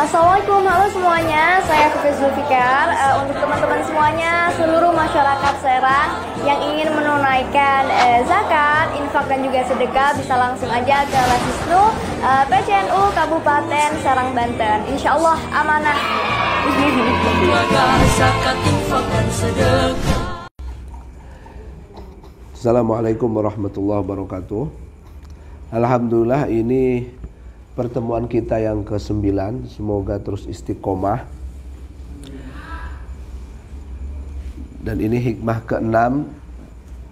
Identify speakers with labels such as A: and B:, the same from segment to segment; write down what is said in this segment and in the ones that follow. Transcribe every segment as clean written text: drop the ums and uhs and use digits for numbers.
A: Assalamualaikum, halo semuanya, saya Fifi Zulfikar. Untuk teman-teman semuanya, seluruh masyarakat Serang yang ingin menunaikan zakat, infak dan juga sedekah bisa langsung aja ke Lasisnu PCNU Kabupaten Serang, Banten. Insya Allah amanah.
B: Assalamualaikum warahmatullahi wabarakatuh. Alhamdulillah, ini pertemuan kita yang ke-9, semoga terus istiqomah. Dan ini hikmah ke-6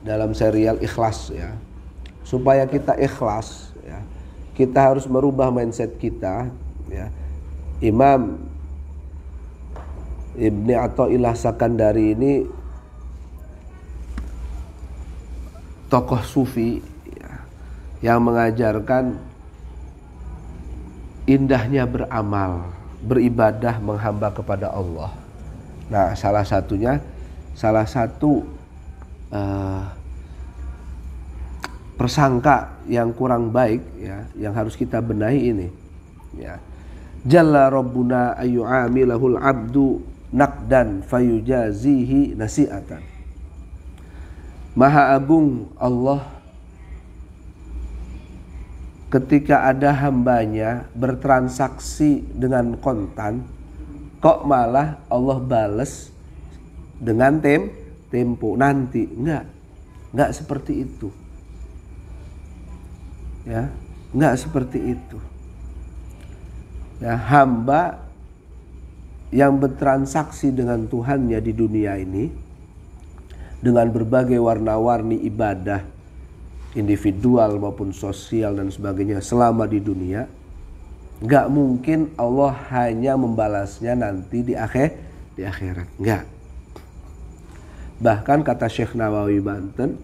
B: dalam serial ikhlas ya. Supaya kita ikhlas ya, kita harus merubah mindset kita ya. Imam Ibni Athaillah Sakandari ini tokoh sufi ya, yang mengajarkan indahnya beramal, beribadah, menghamba kepada Allah. Nah, salah satu persangka yang kurang baik ya, yang harus kita benahi ini ya. Jalla Rabbuna ayyu'amilahul abdu naqdan fayujazihi nasi'atan. Maha agung Allah ketika ada hambanya bertransaksi dengan kontan, kok malah Allah bales dengan tempo nanti. Enggak seperti itu ya, enggak seperti itu ya. Hamba yang bertransaksi dengan Tuhannya di dunia ini dengan berbagai warna-warni ibadah individual maupun sosial dan sebagainya selama di dunia, nggak mungkin Allah hanya membalasnya nanti di akhirat, nggak. Bahkan kata Syekh Nawawi Banten,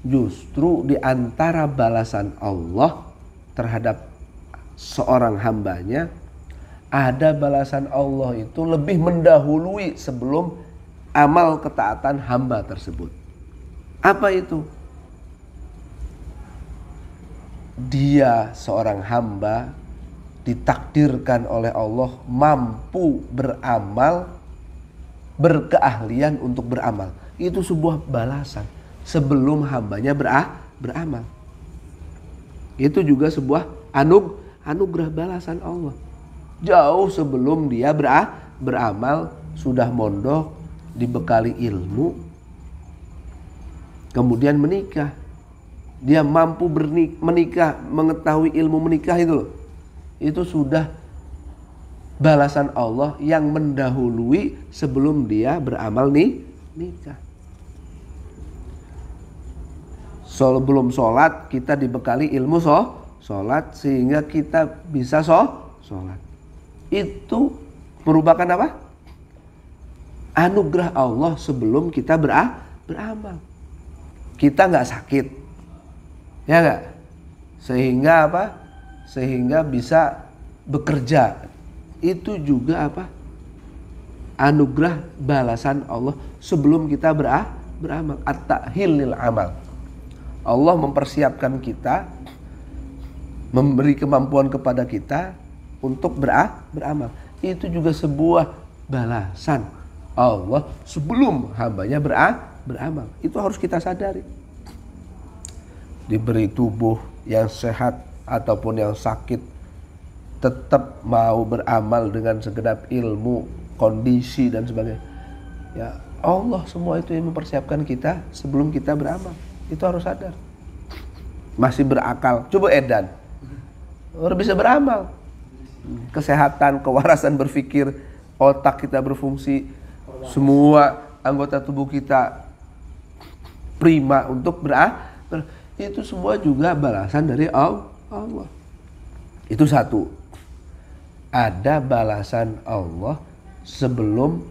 B: justru di antara balasan Allah terhadap seorang hambanya, ada balasan Allah itu lebih mendahului sebelum amal ketaatan hamba tersebut. Apa itu? Dia seorang hamba ditakdirkan oleh Allah mampu beramal, berkeahlian untuk beramal. Itu sebuah balasan sebelum hambanya beramal. Itu juga sebuah anugerah balasan Allah. Jauh sebelum dia beramal, sudah mondok, dibekali ilmu, kemudian menikah. Dia mampu menikah, mengetahui ilmu menikah itu loh. Itu sudah balasan Allah yang mendahului sebelum dia beramal nikah. Sebelum sholat kita dibekali ilmu sholat sehingga kita bisa sholat. Itu merupakan apa? Anugerah Allah sebelum kita beramal. Kita nggak sakit. Ya enggak? Sehingga apa? Sehingga bisa bekerja. Itu juga apa? Anugerah balasan Allah sebelum kita beramal. At-ta'hil lil amal. Allah mempersiapkan kita, memberi kemampuan kepada kita untuk beramal. Itu juga sebuah balasan Allah sebelum hambanya beramal. Itu harus kita sadari. Diberi tubuh yang sehat ataupun yang sakit, tetap mau beramal dengan segenap ilmu, kondisi dan sebagainya. Ya Allah semua itu yang mempersiapkan kita sebelum kita beramal. Itu harus sadar. Masih berakal, coba edan, harus bisa beramal. Kesehatan, kewarasan berpikir, otak kita berfungsi, semua anggota tubuh kita prima untuk itu semua juga balasan dari Allah. Itu satu. Ada balasan Allah sebelum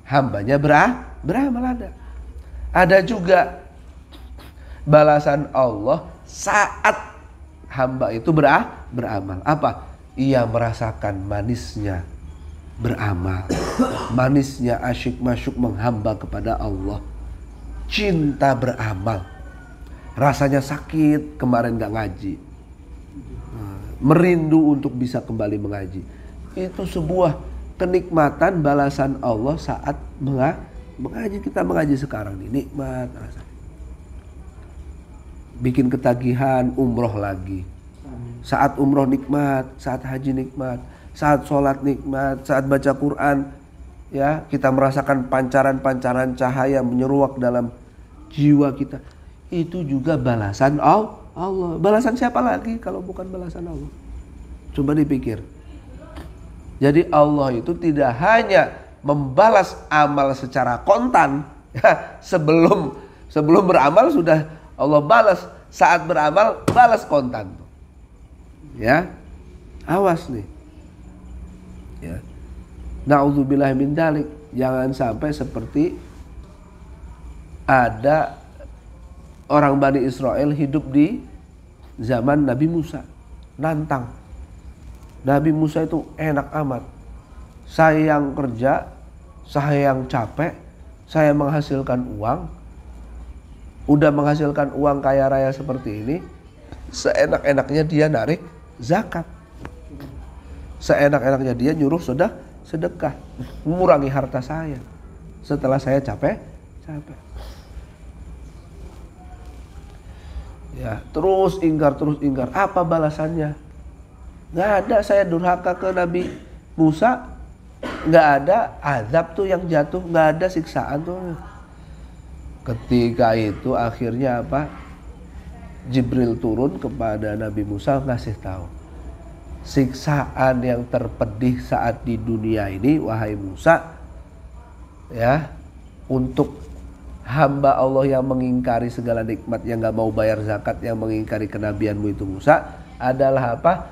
B: hambanya beramal ada. Ada juga balasan Allah saat hamba itu beramal. Apa? Ia merasakan manisnya beramal. Manisnya asyik masyuk menghamba kepada Allah. Cinta beramal. Rasanya sakit kemarin gak ngaji, merindu untuk bisa kembali mengaji. Itu sebuah kenikmatan balasan Allah saat mengaji. Kita mengaji sekarang ini nikmat rasanya. Bikin ketagihan umroh lagi. Saat umroh nikmat, saat haji nikmat, saat sholat nikmat, saat baca Quran, ya kita merasakan pancaran-pancaran cahaya menyeruak dalam jiwa kita. Itu juga balasan Allah. Balasan siapa lagi kalau bukan balasan Allah? Coba dipikir. Jadi Allah itu tidak hanya membalas amal secara kontan, ya, sebelum beramal sudah Allah balas, saat beramal balas kontan. Ya, awas nih. Ya. Na'udzubillah min dzalik. Jangan sampai seperti ada orang Bani Israel hidup di zaman Nabi Musa. Nantang. Nabi Musa itu enak amat. Saya yang kerja, saya yang capek, saya menghasilkan uang. Udah menghasilkan uang kaya raya seperti ini, seenak-enaknya dia narik zakat. Seenak-enaknya dia nyuruh sedekah, mengurangi harta saya setelah saya capek. Ya, terus ingkar. Apa balasannya? Nggak ada. Saya durhaka ke Nabi Musa, nggak ada azab tuh yang jatuh, nggak ada siksaan tuh. Ketika itu akhirnya apa? Jibril turun kepada Nabi Musa ngasih tahu, siksaan yang terpedih saat di dunia ini, wahai Musa, ya, untuk hamba Allah yang mengingkari segala nikmat, yang nggak mau bayar zakat, yang mengingkari kenabianmu itu Musa, adalah apa?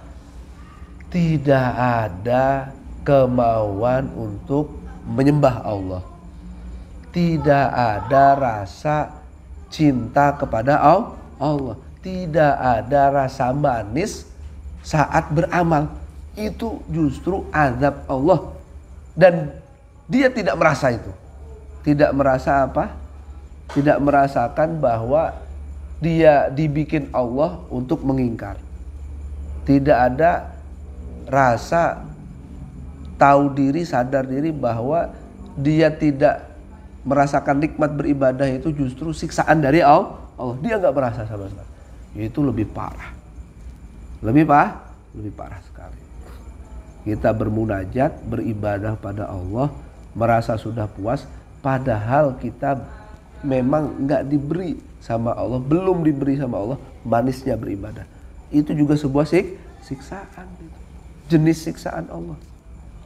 B: Tidak ada kemauan untuk menyembah Allah. Tidak ada rasa cinta kepada Allah. Tidak ada rasa manis saat beramal. Itu justru azab Allah. Dan dia tidak merasa itu. Tidak merasa apa? Tidak merasakan bahwa dia dibikin Allah untuk mengingkar. Tidak ada rasa tahu diri, sadar diri bahwa dia tidak merasakan nikmat beribadah itu justru siksaan dari Allah. Dia nggak merasa sama sekali. Itu lebih parah. Lebih parah sekali. Kita bermunajat, beribadah pada Allah, merasa sudah puas, padahal kita memang nggak diberi sama Allah, belum diberi sama Allah manisnya beribadah. Itu juga sebuah siksaan. Jenis siksaan Allah.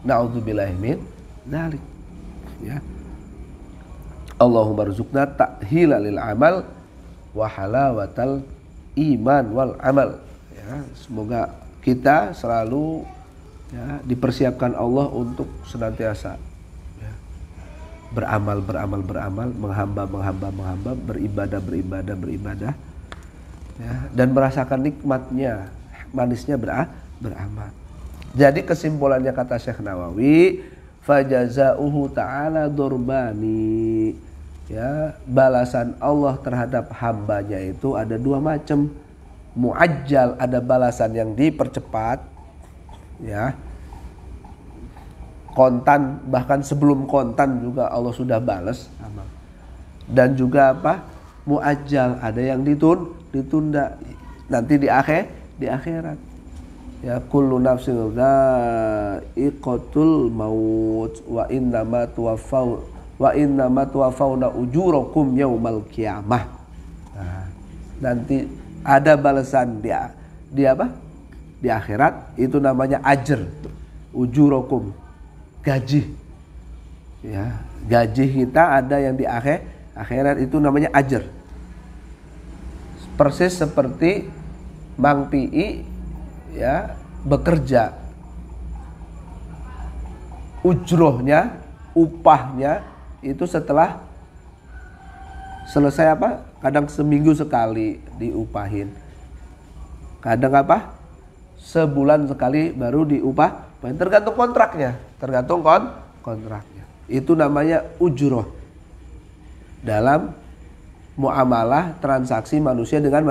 B: Na'udzubillahi min dzalik. Ya. Allahumma rzuqna ta'hila lil amal wa halawatal iman wal amal. Ya, semoga kita selalu, ya, dipersiapkan Allah untuk senantiasa, ya, beramal, menghamba, beribadah, ya, dan merasakan nikmatnya, manisnya beramal. Jadi kesimpulannya kata Syekh Nawawi, fajazauhu ta'ala durbani, ya, balasan Allah terhadap hambanya itu ada dua macam. Muajjal, ada balasan yang dipercepat, ya, kontan, bahkan sebelum kontan juga Allah sudah balas. Dan juga apa? Muajjal, ada yang ditunda nanti di akhirat. Ya, kullu nafsin dha'iqatul maut wa innama tuwaffawna ujurakum yaumal qiyamah. Nah, nanti ada balasan di apa? Di akhirat, itu namanya ajr, ujurakum, gaji. Ya, gaji kita ada yang di akhirat itu namanya ajr. Persis seperti Mang Pi, ya, bekerja, ujrohnya, upahnya itu setelah selesai apa? Kadang seminggu sekali diupahin, kadang apa? Sebulan sekali baru diupah. Tergantung kontraknya, kontraknya. Itu namanya ujroh dalam muamalah transaksi manusia dengan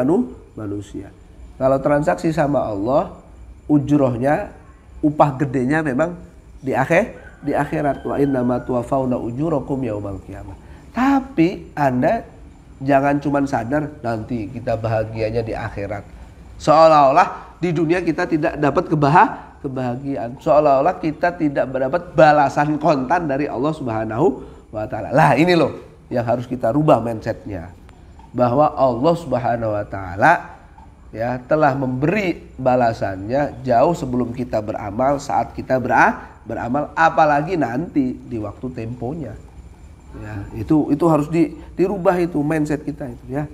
B: manusia. Kalau transaksi sama Allah, ujrohnya upah gedenya memang di akhirat. Wa innama tuwaffawna ujurakum yaumal qiyamah. Tapi Anda jangan cuma sadar nanti kita bahagianya di akhirat. Seolah-olah di dunia kita tidak dapat kebahagiaan. Seolah-olah kita tidak mendapat balasan kontan dari Allah Subhanahu wa taala. Lah ini loh yang harus kita rubah mindsetnya. Bahwa Allah Subhanahu wa taala ya telah memberi balasannya jauh sebelum kita beramal, saat kita beramal, apalagi nanti di waktu temponya. Ya, itu harus dirubah itu mindset kita itu ya.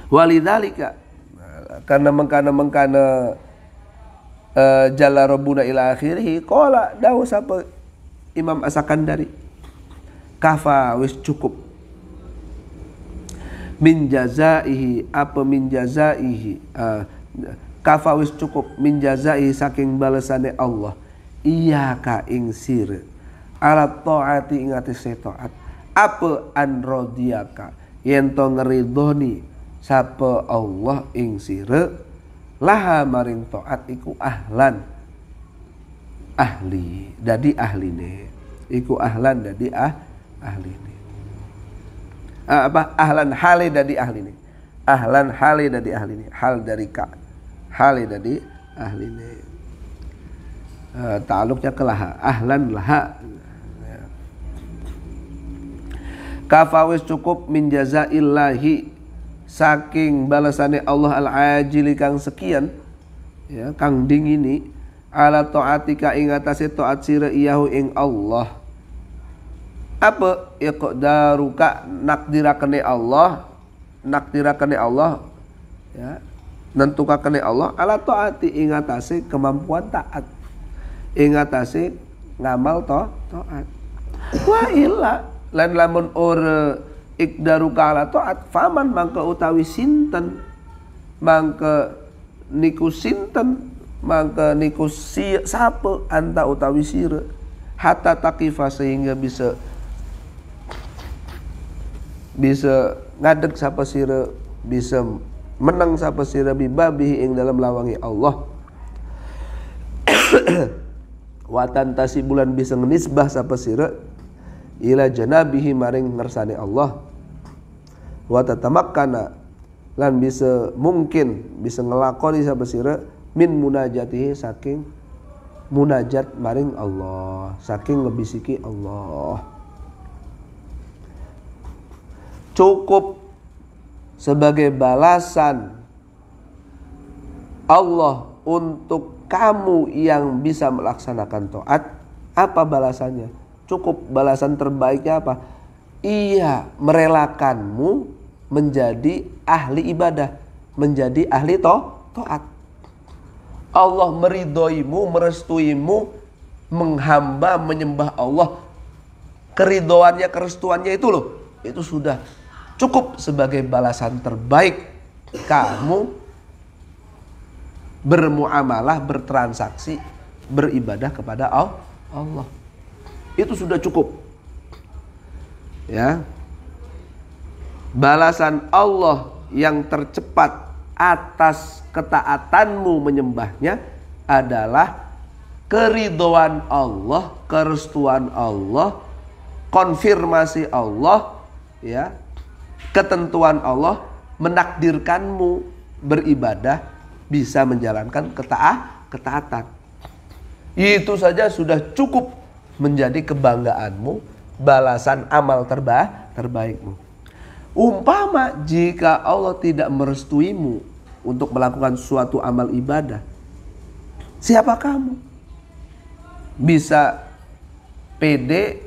B: Walidzalika karena jalla rabbuna ila akhirih qala dawu sapa Imam As-Sakandari kafa wis cukup min jazaihi kafa wis cukup min jazaihi saking balesane Allah iyyaka ing sir ala taati ing atase taat apa an radiyaka yen to ngridoni sapa Allah ing sire laha maring taat iku ahli dadi ahline iku ahlan dadi ahline ahlan hale dadi ahline ahlan hale dadi ahline hal dari ka hale dadi ahline ta'alluqnya ke laha ahlan laha kafawis cukup min jazaillahi saking balasane Allah al-ajili kang sekian ya kang dingini ala taatika ing atase taat sira iyahu ing Allah apa iqdaruka nakdirakane Allah ya nentukakane Allah ala taati ing atase kemampuan taat ing atase ngamal taat wa illa lan lamun ora iqdaruka ala taat faman mangka utawi sinten mangka niku sinten mangka niku sapa anta utawi sira hatta taqifa sehingga bisa ngadeg sapa sira bisa menang sapa sira bibabihi ing dalam lawangi Allah watan tasibulan bisa ngenisbah sapa sira ila janabihi maring ngersane Allah wa tatamakkana lan bisa mungkin bisa ngelakoni sapa sira min munajatihi saking munajat maring Allah saking ngebisiki Allah cukup sebagai balasan Allah untuk kamu yang bisa melaksanakan taat. Apa balasannya? Cukup balasan terbaiknya apa? Ia merelakanmu menjadi ahli ibadah, menjadi ahli taat. Allah meridhoimu, merestuimu, menghamba, menyembah Allah. Keridhoannya, kerestuannya itu loh, itu sudah cukup sebagai balasan terbaik kamu bermuamalah, bertransaksi, beribadah kepada Allah. Itu sudah cukup. Ya. Balasan Allah yang tercepat atas ketaatanmu menyembahnya adalah keridhoan Allah, kerestuan Allah, konfirmasi Allah, ya. Ketentuan Allah menakdirkanmu beribadah bisa menjalankan ketaatan. Itu saja sudah cukup menjadi kebanggaanmu, balasan amal terbaikmu. Umpama jika Allah tidak merestuimu untuk melakukan suatu amal ibadah, siapa kamu? Bisa pede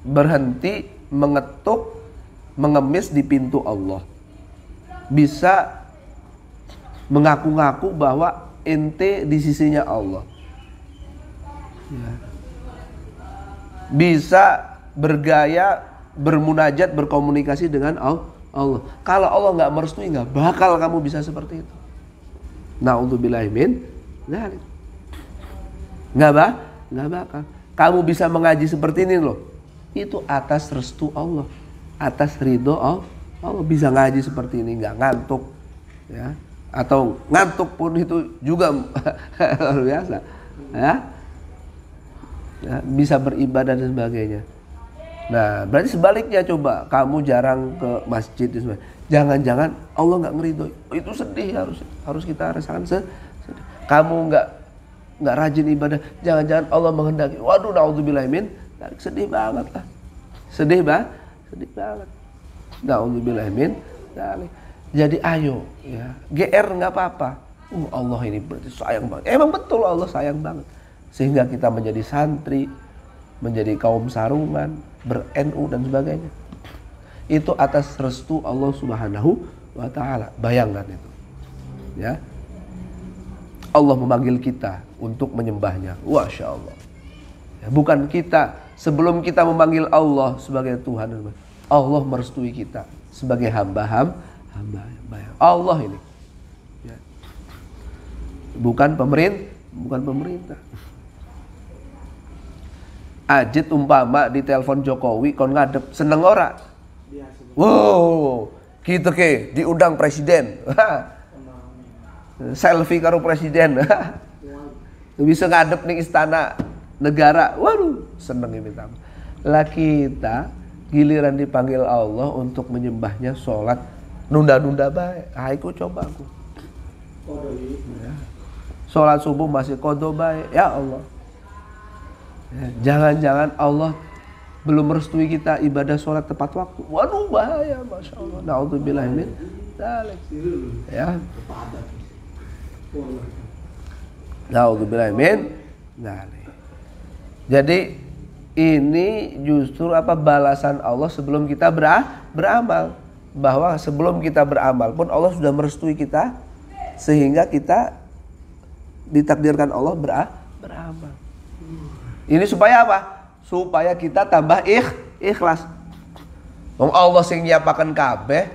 B: berhenti mengetuk, mengemis di pintu Allah. Bisa mengaku-ngaku bahwa ente di sisinya Allah. Ya. Bisa bergaya, bermunajat, berkomunikasi dengan Allah. Kalau Allah nggak merestui, nggak bakal kamu bisa seperti itu. Na'udzubillahi min dzalik. Nggak bakal. Kamu bisa mengaji seperti ini loh. Itu atas restu Allah, atas ridho Allah. Bisa ngaji seperti ini, nggak ngantuk, ya. Atau ngantuk pun itu juga luar biasa. ya, bisa beribadah dan sebagainya. Nah, berarti sebaliknya, coba kamu jarang ke masjid dan sebagainya. Jangan-jangan Allah nggak ngeridhoi. Itu sedih, harus kita rasakan sedih. Kamu nggak rajin ibadah, jangan-jangan Allah menghendaki. Waduh, naudzubillah min, sedih banget lah. Sedih banget. Naudzubillah min. Jadi ayo ya, GR nggak apa-apa. Allah ini berarti sayang banget. Emang betul Allah sayang banget. Sehingga kita menjadi santri, menjadi kaum sarungan, ber-NU dan sebagainya. Itu atas restu Allah Subhanahu wa taala. Bayangkan itu. Ya. Allah memanggil kita untuk menyembahnya. Masya Allah. Ya, bukan kita, sebelum kita memanggil Allah sebagai Tuhan, Allah merestui kita sebagai hamba. Allah ini. Ya. Bukan pemerintah. Ajit umpama di telepon Jokowi kon ngadep, seneng ora? Wow, gitu ke diundang presiden. Selfie karo presiden. Bisa ngadep nih istana negara. Waduh, seneng ini minta. Lah kita giliran dipanggil Allah untuk menyembahnya, sholat nunda-nunda baik. Aku coba aku. Ya. Sholat subuh masih qadha baik. Ya Allah. Ya, jangan-jangan Allah belum merestui kita ibadah sholat tepat waktu. Waduh, bahaya, masya Allah. Naudzubillah min dzalik. Ya. Naudzubillah min dzalik. Jadi ini justru balasan Allah sebelum kita beramal. Bahwa sebelum kita beramal pun Allah sudah merestui kita, sehingga kita ditakdirkan Allah beramal. Ini supaya apa? Supaya kita tambah ikhlas. Allah sing nyiapaken kabeh,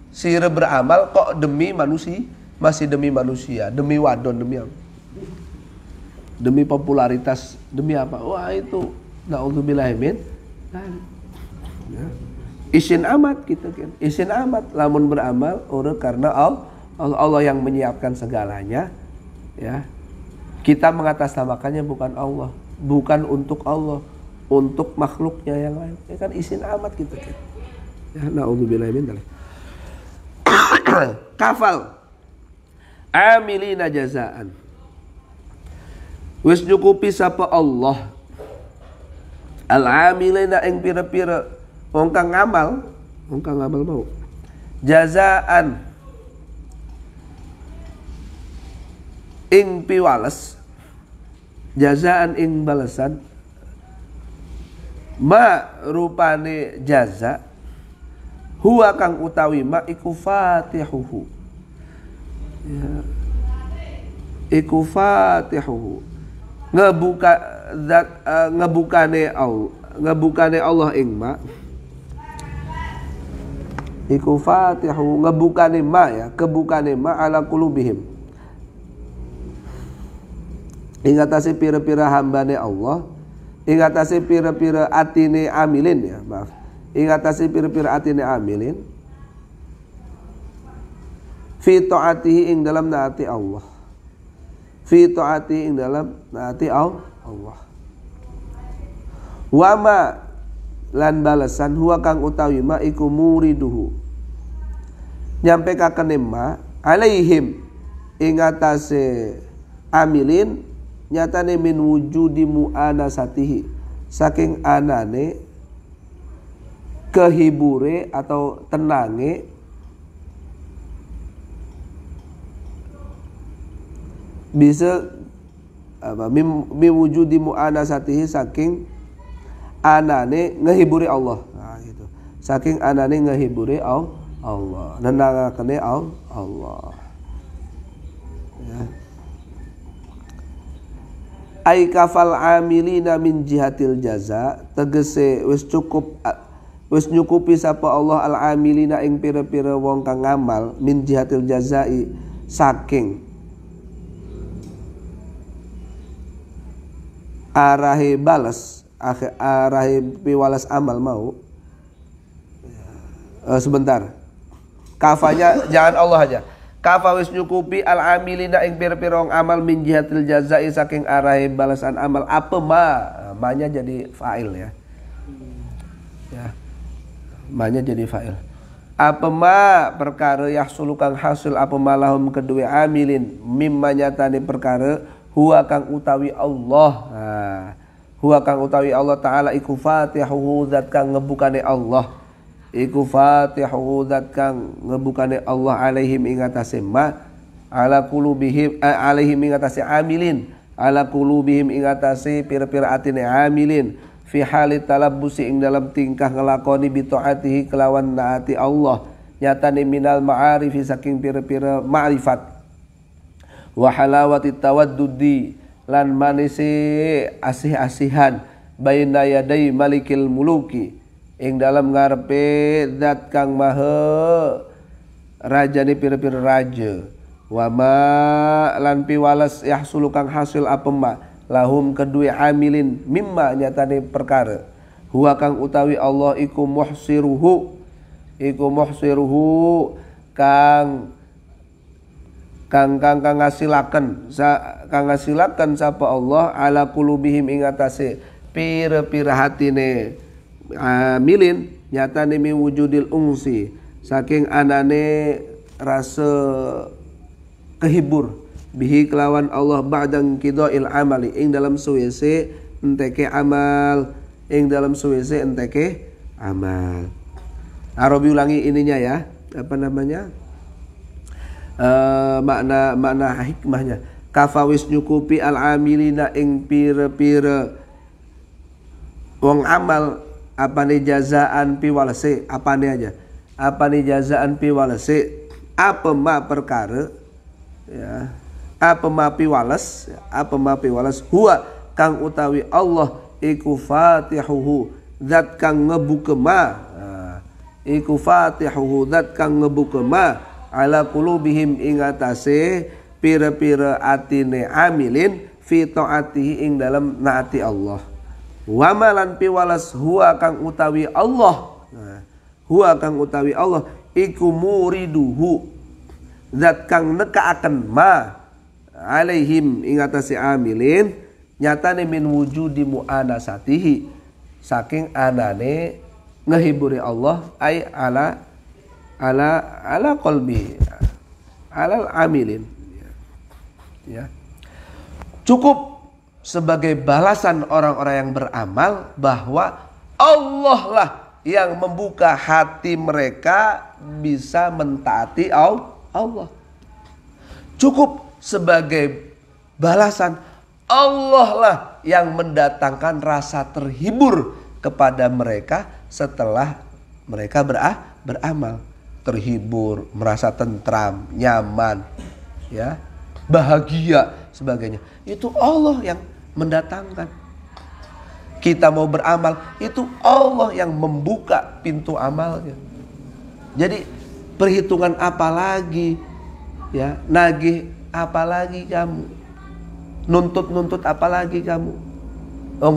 B: sire beramal kok demi manusia, masih demi manusia, demi wadon, demi popularitas, demi apa? Wah itu naudzubillah min. Ya. Isin amat gitu kan. Isin amat lamun beramal orang karena Allah yang menyiapkan segalanya, ya. Kita mengatasnamakannya bukan Allah, bukan untuk Allah, untuk makhluknya yang lain. Ya kan isin amat gitu kan. Ya naudzubillah min dzalik. Kafal amilina jazaan. Wis nyukupi sapa Allah al-amilina ing pira-pira wong kang ngamal mau jazaan ing piwales, jazaan ing balasan, ma rupane jaza, huwa kang utawi ma iku fatihuhu, ya, iku fatihuhu, ngebukane Allah ing ma, iku fatihu ngebukane ma, ya, kebukane ma ala qulubihim, ing atase pira-pira hambane Allah, ing atase pira-pira atine amilin, ya maaf, ing atase pira-pira atine amilin, fi taatihi ing dalam naati Allah, fi taatihi ing dalam naati Allah, wa ma lan balasan huwa kang utawi ma iku muriduhu, nyampe kakene ma alaihim ing atase amilin, nyatane min wujudi mu'anasatihi, saking anane kehibure atau tenange bisa apa mi wujudi mu'anasatihi, saking anane ngehiburi Allah. Nah, gitu. Saking anane ngehiburi Allah, nenangakane Allah. Ya. Ai kafal amilina min jihatil jaza, tegese wis nyukupi sapa Allah al amilina ing pira-pira wong kang ngamal min jihatil jazai, saking arahe balas, arahe piwalas amal mau. Sebentar, kafanya jangan Allah aja. Kafawis nyukupi al amilina ing pira-pira amal min jihatil jazai saking arahe balasan amal apa ma-nya jadi fa'il ya. Ya. Ma-nya jadi fa'il. Apa ma perkara yahsulu kang hasil apa malahum kedua amilin mimma nyatane perkara huwa kang utawi Allah. Huwa kang utawi Allah taala iku fatihu zat kang ngebukane Allah. Iku fatihu zat kang ngebukane Allah alaihim ing atase ma ala qulubihim alaihim ing atase amilin ala qulubihim ing atase pira-pira atine amilin fi hali talabbusi ing dalam tingkah ngelakoni bi taatihi kelawan naati Allah nyatane minal ma'arifi saking pira-pira ma'rifat wa halawati tawaddudi lan manise asih-asihan baina yadai malikil muluki ing dalam ngarepe zat kang maha raja ni pira-pira raja wa ma lan piwales yahsulu kang hasil apa ma lahum kedua amilin mimma nyatane perkara huwa kang utawi Allah iku muhsiruhu kang ngasilaken sapa Allah ala qulubihim ing atase pira-pira hatine amilin nyatane mi wujudil ungsi saking anane rasa kehibur bihi kelawan Allah ba'dang qidail amali ing dalam suwese enteke amal Arabi ulangi ininya ya apa namanya makna hikmahnya kafawis nyukupi al amilina ing pira-pira wong amal apane jazaan piwalese apane aja apane jazaan piwalese apa ma perkara ya apa ma piwales huwa kang utawi Allah iku fatihuhu zat kang ngebuka ma ala qulubihim ing atase pira-pira atine amilin fi taatihi ing dalam naati Allah wa malan piwalas huwa kang utawi Allah iku muriduhu zat kang nekaaken ma alaihim ing atase amilin nyatane min wujudi muanasatihi saking anane ngehiburi Allah ay ala qalbi alal amilin ya cukup sebagai balasan orang-orang yang beramal bahwa Allah lah yang membuka hati mereka bisa mentaati Allah. Cukup sebagai balasan Allah lah yang mendatangkan rasa terhibur kepada mereka setelah mereka beramal. Terhibur, merasa tentram, nyaman, ya, bahagia sebagainya. Itu Allah yang mendatangkan. Kita mau beramal, itu Allah yang membuka pintu amalnya. Jadi perhitungan apa lagi, ya, nagih apa lagi kamu, nuntut apa lagi kamu.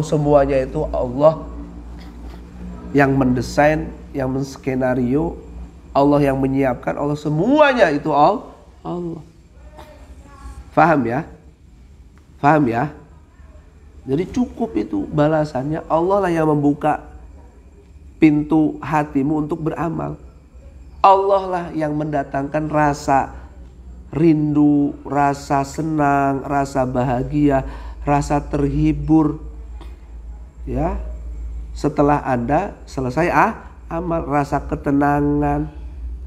B: Semuanya itu Allah yang mendesain, yang menskenario, Allah yang menyiapkan, Allah semuanya itu Allah. Faham ya? Jadi cukup itu balasannya. Allah lah yang membuka pintu hatimu untuk beramal. Allah lah yang mendatangkan rasa rindu, rasa senang, rasa bahagia, rasa terhibur. Ya, setelah Anda selesai amal, rasa ketenangan,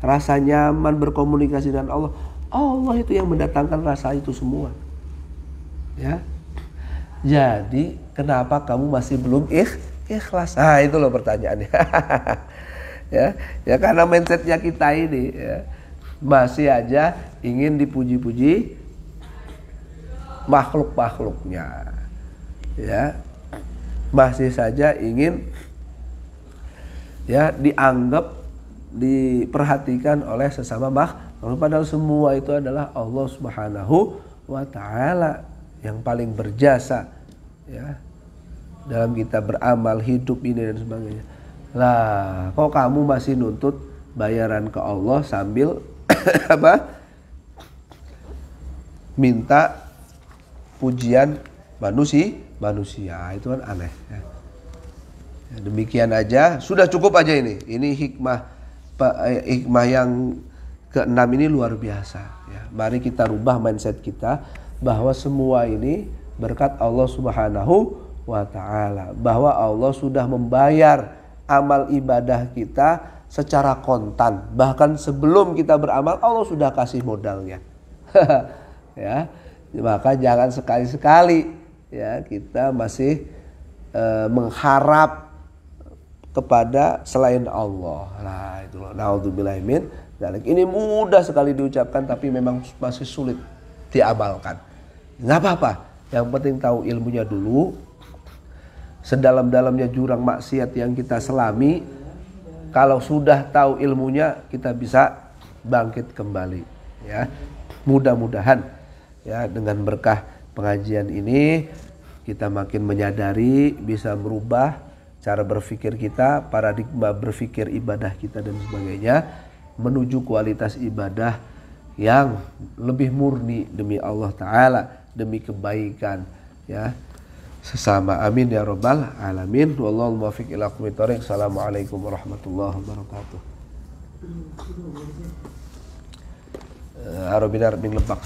B: rasa nyaman berkomunikasi dengan Allah. Allah itu yang mendatangkan rasa itu semua. Ya. Jadi kenapa kamu masih belum ikhlas? Itu loh pertanyaannya. ya karena mindsetnya kita ini ya, masih aja ingin dipuji-puji makhluk-makhluknya. Ya. Masih saja ingin ya dianggap, diperhatikan oleh sesama makhluk, padahal semua itu adalah Allah Subhanahu wa Ta'ala yang paling berjasa ya dalam kita beramal, hidup ini dan sebagainya. Lah, kok kamu masih nuntut bayaran ke Allah sambil minta pujian manusia itu kan aneh ya. Ya, demikian aja, sudah cukup aja ini hikmah yang keenam ini luar biasa ya. Mari kita rubah mindset kita bahwa semua ini berkat Allah Subhanahu wa ta'ala, bahwa Allah sudah membayar amal ibadah kita secara kontan, bahkan sebelum kita beramal Allah sudah kasih modalnya. Ya, maka jangan sekali-sekali ya kita masih mengharap kepada selain Allah. Nah, itu loh. Naudzubillahi min dzalik. Ini mudah sekali diucapkan tapi memang masih sulit diamalkan. Enggak apa-apa. Yang penting tahu ilmunya dulu. Sedalam-dalamnya jurang maksiat yang kita selami, kalau sudah tahu ilmunya kita bisa bangkit kembali ya. Mudah-mudahan ya dengan berkah pengajian ini kita makin menyadari, bisa merubah cara berpikir kita, paradigma berpikir ibadah kita dan sebagainya, menuju kualitas ibadah yang lebih murni demi Allah Ta'ala, demi kebaikan ya sesama. Amin ya rabbal alamin. Wallahu muwaffiq ila aqwamit thoriq. Assalamualaikum warahmatullahi wabarakatuh. Arabinar bin Lebak.